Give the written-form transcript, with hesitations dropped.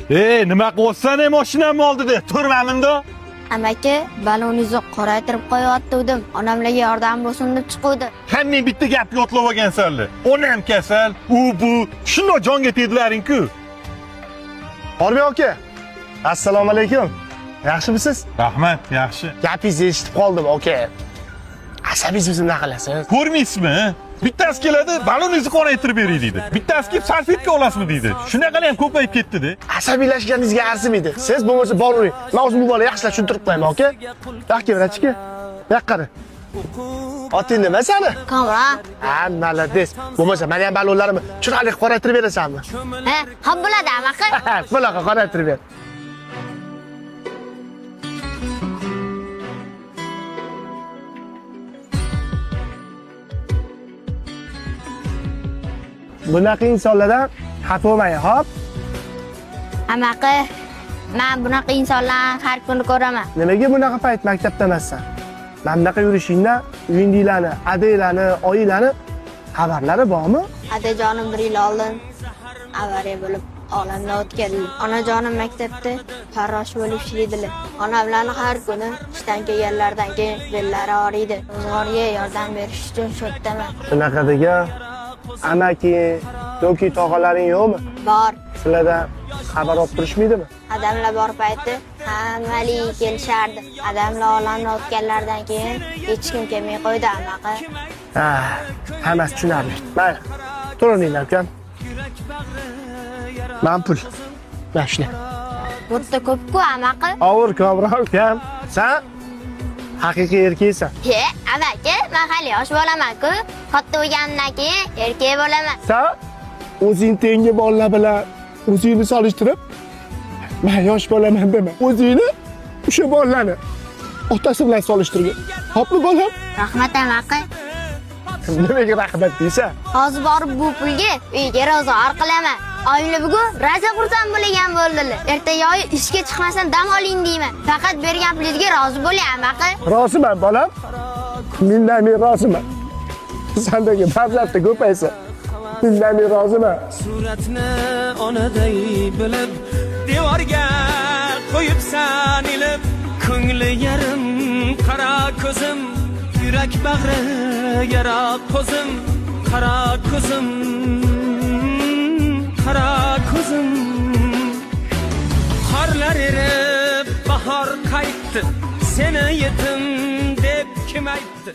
Nima qilyapsan mashinamni oldida? Turmaminda? Amaki, baloningizni qoraytirib qo'yotgandim. Onamlarga yordam bo'lsin deb chiquvdi. Hammang bitta gapga o'tlab olgansanlar. Onam kasal, u bu, shunday jonga tegdilaring-ku. Orbek aka. Assalomu alaykum. Yaxshimisiz? Rahmat, yaxshi. Gapingizni eshitib qoldim, aka. Asabingizni nima qilasiz? Ko'rmaysizmi? Bittasi keladi, baloningizni qoraytirib bering deydi. Bittasi kelib salfetka olasizmi deydi. Shunaqalar ham ko'payib ketdi-da. Asabiylashganingizga arzimaydi. Siz bo'lmasa boravering. Men o'zim bu bola yaxshilab tushuntirib qo'yaman, aka. Yo'q, vrachka. Yo'q qara. Oting nima sani? Kamran. Ha, malades. Bo'lmasa meni ham balonlarimni chiroyli qoraytirib berasanmi? Ha, bo'ladi, amaki. Bunaqa qoraytirib ber. Bunaqa insonlardan xafa bo'lmang, xo'p? Amaki, men bunaqa insonlarni har kuni ko'raman. Nimaga bunaqa payt maktabda emassan? Men bunaqa yurishingdan uyinglarni, adanglarni, oyinglarni xabarlari bormi? Adajonim 1 yil oldin avariya bo'lib olamdan o'tganlar. Onajonim maktabda farrosh bo'lib ishlaydilar. Onamlarni har kuni ishdan kelganlardan keyin bellari og'riydi. Ro'zg'orga yordam berish uchun shu yerdaman. Bunaqa degan amaki yoki tog'alaring yo'qmi? Bor. Sizlardan xabar olib turishmaydimi? Adamlar bor payti hammali kelishardi. Adamlar olamdan o'tganlardan keyin hech kim kelmay qo'ydi, amaki. Ha, hammasi tushunarli. Mayli. Turinglar, ukam. Men pul. Mana shuni. Bo'tta ko'p-ku, amaki. Ovur ko'proq, ukam. Sen haqiqiy erkaksan. He, amaki, men hali yosh bolaman-ku. Katta bo'lgandan keyin erkak bo'laman. Sen o'zing tengi bolalar bilan o'zingni solishtirib, men yosh bolaman dema. O'zingni o'sha bolalarni otasi bilan solishtirgin. Hopmi bolam? Rahmat, amaki. Nimaga rahmat deysan? Hozir borib bu pulga uyga ro'zg'or qilaman. Oyimlar bugun raza xursand bo'lgan bo'ldilar. Ertaga oy ishga chiqmasam dam oling deyman. Faqat bergan pulingizga rozi bo'ling, amaki. Roziman bolam. Mendan men roziman. Sendagi farzandni ko'paysa, mendan men roziman. Suratni onaday bilib, devorga qo'yibsan ilib, ko'ngli yarim qara ko'zim, yurak bag'ri yara ko'zim, qara ko'zim, qara ko'zim. Qorlar erib, bahor qaytdi, seni yetim deb kim aytdi?